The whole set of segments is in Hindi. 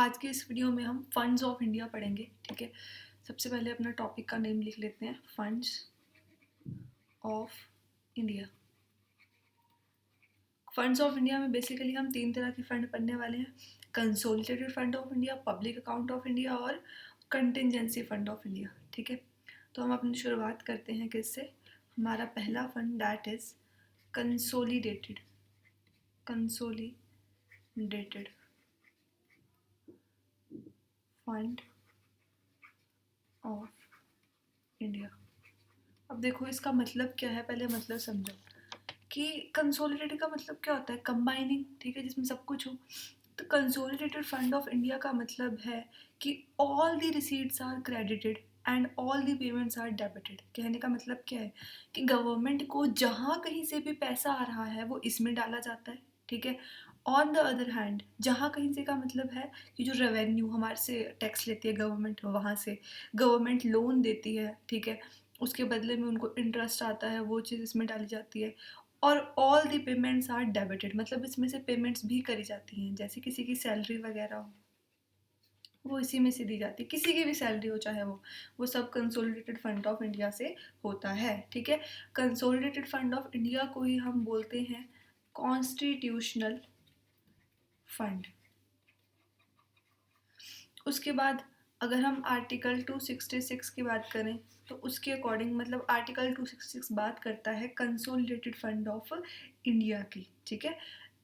आज के इस वीडियो में हम फंड्स ऑफ इंडिया पढ़ेंगे। ठीक है, सबसे पहले अपना टॉपिक का नेम लिख लेते हैं, funds of India. Funds of India में बेसिकली हम तीन तरह के फंड पढ़ने वाले हैं: consolidated fund of India, public account of India और कंटिजेंसी फंड ऑफ इंडिया। ठीक है, तो हम अपनी शुरुआत करते हैं किससे। हमारा पहला fund that is consolidated consolidated fund of India. अब देखो इसका मतलब क्या है, पहले मतलब समझो कि कंसोलिडेटेड का मतलब क्या होता है, कंबाइनिंग। ठीक है, जिसमें सब कुछ हो। तो कंसोलिडेटेड फंड ऑफ इंडिया का मतलब है कि all the receipts are credited and all the payments are debited. कहने का मतलब क्या है कि गवर्नमेंट को जहाँ कहीं से भी पैसा आ रहा है वो इसमें डाला जाता है। ठीक है, ऑन द अदर हैंड जहाँ कहीं से का मतलब है कि जो रेवेन्यू हमारे से टैक्स लेती है गवर्नमेंट, वहाँ से गवर्नमेंट लोन देती है। ठीक है, उसके बदले में उनको इंटरेस्ट आता है, वो चीज़ इसमें डाली जाती है। और all the payments are debited, मतलब इसमें से पेमेंट्स भी करी जाती हैं, जैसे किसी की सैलरी वगैरह हो वो इसी में से दी जाती है, किसी की भी सैलरी हो चाहे वो सब कंसोलिडेटेड फंड ऑफ इंडिया से होता है। ठीक है, कंसोलिडेटेड फंड ऑफ इंडिया को ही हम बोलते हैं कॉन्स्टिट्यूशनल फंड। उसके बाद अगर हम आर्टिकल 266 की बात करें तो उसके अकॉर्डिंग, मतलब आर्टिकल 266 बात करता है कंसोलिडेटेड फंड ऑफ इंडिया की। ठीक है,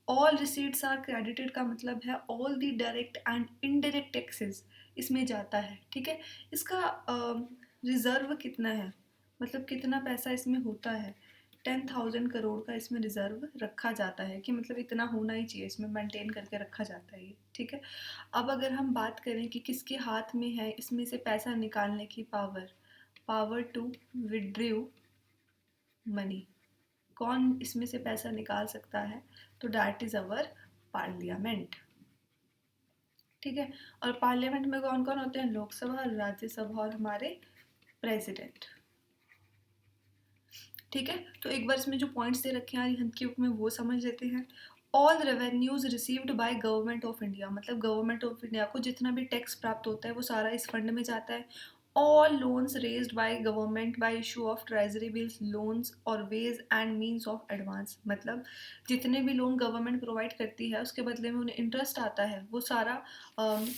ऑल रिसीट्स आर क्रेडिटेड का मतलब है all the direct and indirect taxes इसमें जाता है। ठीक है, इसका रिजर्व कितना है, मतलब कितना पैसा इसमें होता है, 10,000 करोड़ का इसमें रिजर्व रखा जाता है कि मतलब इतना होना ही चाहिए, इसमें मेंटेन करके रखा जाता है ये। ठीक है, अब अगर हम बात करें कि किसके हाथ में है इसमें से पैसा निकालने की power, power to withdraw money, कौन इसमें से पैसा निकाल सकता है, तो दैट इज अवर पार्लियामेंट। ठीक है, और पार्लियामेंट में कौन कौन होते हैं, लोकसभा, राज्यसभा और हमारे प्रेसिडेंट। ठीक है, तो एक बार इसमें जो पॉइंट्स दे रखे हैं हिंद की बुक में वो समझ लेते हैं। All revenues received by government of India, मतलब गवर्नमेंट ऑफ इंडिया को जितना भी टैक्स प्राप्त होता है वो सारा इस फंड में जाता है। All loans raised by government by issue of treasury bills, loans और veg and means of advance, मतलब जितने भी लोन गवर्नमेंट प्रोवाइड करती है उसके बदले में उन्हें इंटरेस्ट आता है वो सारा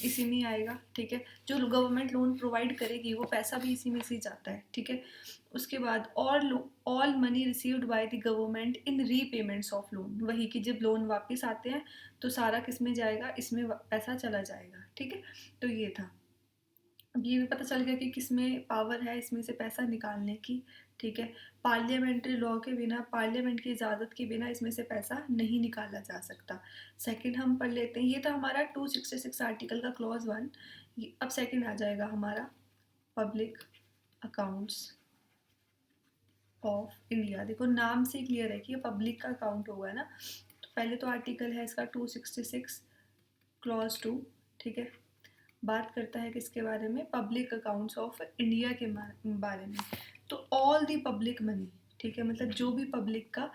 इसी में आएगा। ठीक है, जो गवर्नमेंट लोन प्रोवाइड करेगी वो पैसा भी इसी में से जाता है। ठीक है, उसके बाद all money received by the government in repayments of loan, वही कि जब लोन वापस आते हैं तो सारा किस में जाएगा, इसमें पैसा चला जाएगा। ठीक है, तो ये था। अब ये भी पता चल गया कि किसमें पावर है इसमें से पैसा निकालने की। ठीक है, पार्लियामेंट्री लॉ के बिना, पार्लियामेंट की इजाज़त के बिना इसमें से पैसा नहीं निकाला जा सकता। सेकंड हम पढ़ लेते हैं, ये था हमारा 266 आर्टिकल का क्लॉज 1। अब सेकंड आ जाएगा हमारा पब्लिक अकाउंट्स ऑफ इंडिया। देखो नाम से क्लियर है कि ये पब्लिक का अकाउंट होगा ना। तो पहले तो आर्टिकल है इसका 266 क्लॉज 2। ठीक है, बात करता है किसके बारे में, पब्लिक अकाउंट्स ऑफ इंडिया के बारे में। तो ऑल दी पब्लिक मनी, ठीक है, मतलब जो भी पब्लिक का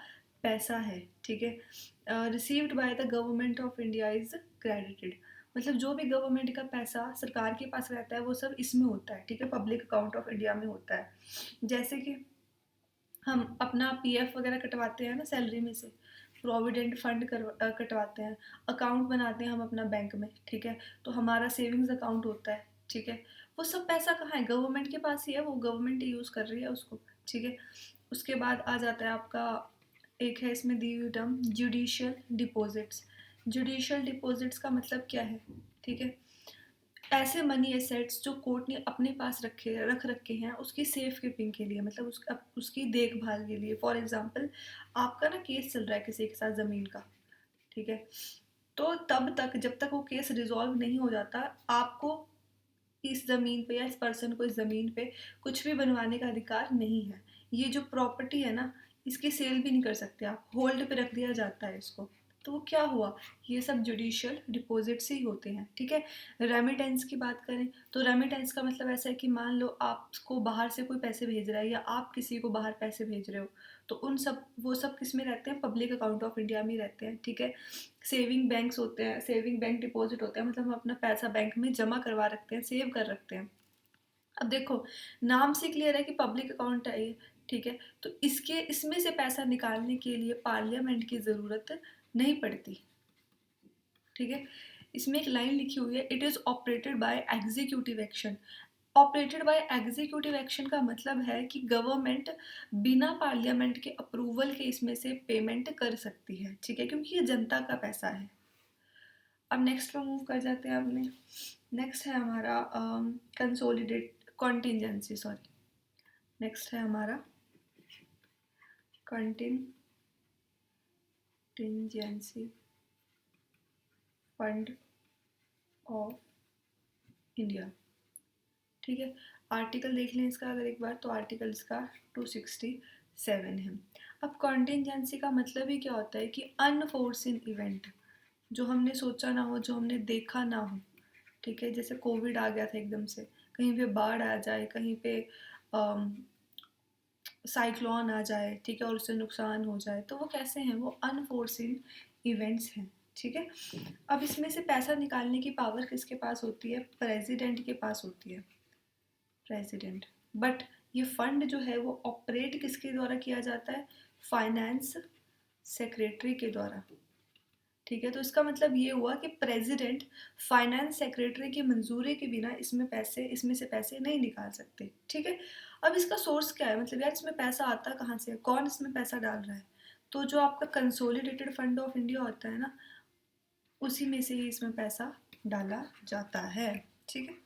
पैसा है, ठीक है, received by the government of India is credited, मतलब जो भी गवर्नमेंट का पैसा सरकार के पास रहता है वो सब इसमें होता है। ठीक है, पब्लिक अकाउंट ऑफ इंडिया में होता है। जैसे कि हम अपना पीएफ वगैरह कटवाते हैं ना सैलरी में से, प्रोविडेंट फंड कटवाते हैं, अकाउंट बनाते हैं हम अपना बैंक में। ठीक है, तो हमारा सेविंग्स अकाउंट होता है। ठीक है, वो सब पैसा कहाँ है, गवर्नमेंट के पास ही है, वो गवर्नमेंट ही यूज़ कर रही है उसको। ठीक है, उसके बाद आ जाता है आपका, एक है इसमें दी हुई term judicial deposits. Judicial deposits का मतलब क्या है, ठीक है, ऐसे मनी एसेट्स जो कोर्ट ने अपने पास रख रखे हैं उसकी सेफ कीपिंग के लिए, मतलब उसकी देखभाल के लिए। फॉर एग्जांपल आपका ना केस चल रहा है किसी के साथ ज़मीन का, ठीक है, तो तब तक जब तक वो केस रिजॉल्व नहीं हो जाता आपको इस ज़मीन पे या इस पर्सन को इस ज़मीन पे कुछ भी बनवाने का अधिकार नहीं है। ये जो प्रॉपर्टी है ना इसकी सेल भी नहीं कर सकते आप, होल्ड पे रख दिया जाता है इसको। तो वो क्या हुआ, ये सब जुडिशियल डिपॉजिट से ही होते हैं, ठीक है। रेमिटेंस की बात करें तो रेमिटेंस का मतलब ऐसा है कि मान लो आपको बाहर से कोई पैसे भेज रहा है या आप किसी को बाहर पैसे भेज रहे हो, तो उन सब वो सब किस में रहते हैं, पब्लिक अकाउंट ऑफ इंडिया में रहते हैं, ठीक है। सेविंग बैंक्स होते हैं, सेविंग बैंक डिपॉजिट होते हैं, मतलब हम अपना पैसा बैंक में जमा करवा रखते हैं, सेव कर रखते हैं। अब देखो, नाम से क्लियर है कि पब्लिक अकाउंट है ये, ठीक है। तो इसके इसमें से पैसा निकालने के लिए पार्लियामेंट की ज़रूरत नहीं पड़ती, ठीक है। इसमें एक लाइन लिखी हुई है, it is operated by executive action. Operated by executive action का मतलब है कि गवर्नमेंट बिना पार्लियामेंट के अप्रूवल के इसमें से पेमेंट कर सकती है, ठीक है, क्योंकि ये जनता का पैसा है। अब नेक्स्ट पर मूव कर जाते हैं अपने। नेक्स्ट है हमारा कंसोलिडेट कॉन्टिजेंसी, सॉरी, नेक्स्ट है हमारा कंटिजेंसी फंड ऑफ इंडिया, ठीक है। आर्टिकल देख लें इसका अगर एक बार, तो आर्टिकल इसका 267 है। अब कॉन्टिजेंसी का मतलब ही क्या होता है कि अनफोर्सिन इवेंट, जो हमने सोचा ना हो, जो हमने देखा ना हो, ठीक है। जैसे कोविड आ गया था एकदम से, कहीं पे बाढ़ आ जाए, कहीं पे साइक्लोन आ जाए, ठीक है, और उससे नुकसान हो जाए, तो वो कैसे हैं, वो अनफोर्सिन इवेंट्स हैं, ठीक है। अब इसमें से पैसा निकालने की पावर किसके पास होती है, प्रेसिडेंट के पास होती है, प्रेसिडेंट। बट ये फंड जो है वो ऑपरेट किसके द्वारा किया जाता है, फाइनेंस सेक्रेटरी के द्वारा, ठीक है। तो इसका मतलब ये हुआ कि प्रेसिडेंट फाइनेंस सेक्रेटरी की मंजूरी के बिना इसमें से पैसे नहीं निकाल सकते, ठीक है। अब इसका सोर्स क्या है, मतलब यार इसमें पैसा आता कहाँ से, कौन इसमें पैसा डाल रहा है, तो जो आपका कंसोलिडेटेड फंड ऑफ इंडिया होता है ना, उसी में से ही इसमें पैसा डाला जाता है, ठीक है।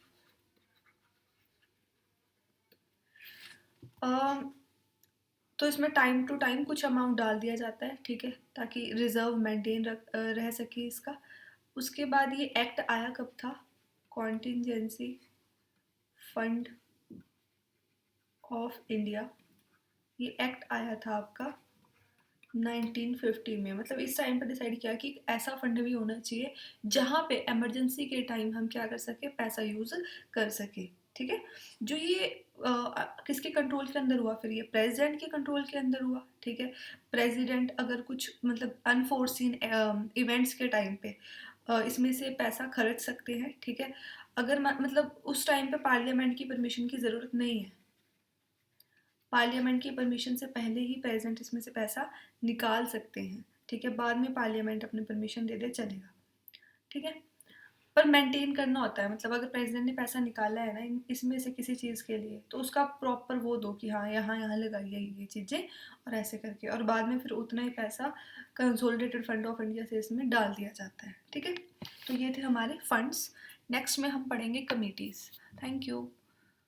तो इसमें टाइम टू टाइम कुछ अमाउंट डाल दिया जाता है, ठीक है, ताकि रिजर्व मेंटेन रह सके इसका। उसके बाद ये एक्ट आया कब था, कॉन्टिजेंसी फंड ऑफ इंडिया, ये एक्ट आया था आपका 1950 में। मतलब इस टाइम पर डिसाइड किया कि ऐसा फंड भी होना चाहिए जहाँ पे इमरजेंसी के टाइम हम क्या कर सके, पैसा यूज़ कर सके, ठीक है। जो ये किसके कंट्रोल के अंदर हुआ, फिर ये प्रेसिडेंट के कंट्रोल के अंदर हुआ, ठीक है। प्रेसिडेंट अगर कुछ मतलब अनफोर्सिन इवेंट्स के टाइम पे इसमें से पैसा खर्च सकते हैं, ठीक है। अगर मतलब उस टाइम पे पार्लियामेंट की परमिशन की ज़रूरत नहीं है, पार्लियामेंट की परमिशन से पहले ही प्रेसिडेंट इसमें से पैसा निकाल सकते हैं, ठीक है। बाद में पार्लियामेंट अपनी परमिशन दे दे चलेगा, ठीक है। पर मेंटेन करना होता है, मतलब अगर प्रेसिडेंट ने पैसा निकाला है ना इसमें से किसी चीज़ के लिए, तो उसका प्रॉपर वो दो कि हाँ यहाँ यहाँ लगाइए ये चीज़ें, और ऐसे करके, और बाद में फिर उतना ही पैसा कंसोलिडेटेड फंड ऑफ इंडिया से इसमें डाल दिया जाता है, ठीक है। तो ये थे हमारे फंड्स। नेक्स्ट में हम पढ़ेंगे कमिटीज़। Thank you.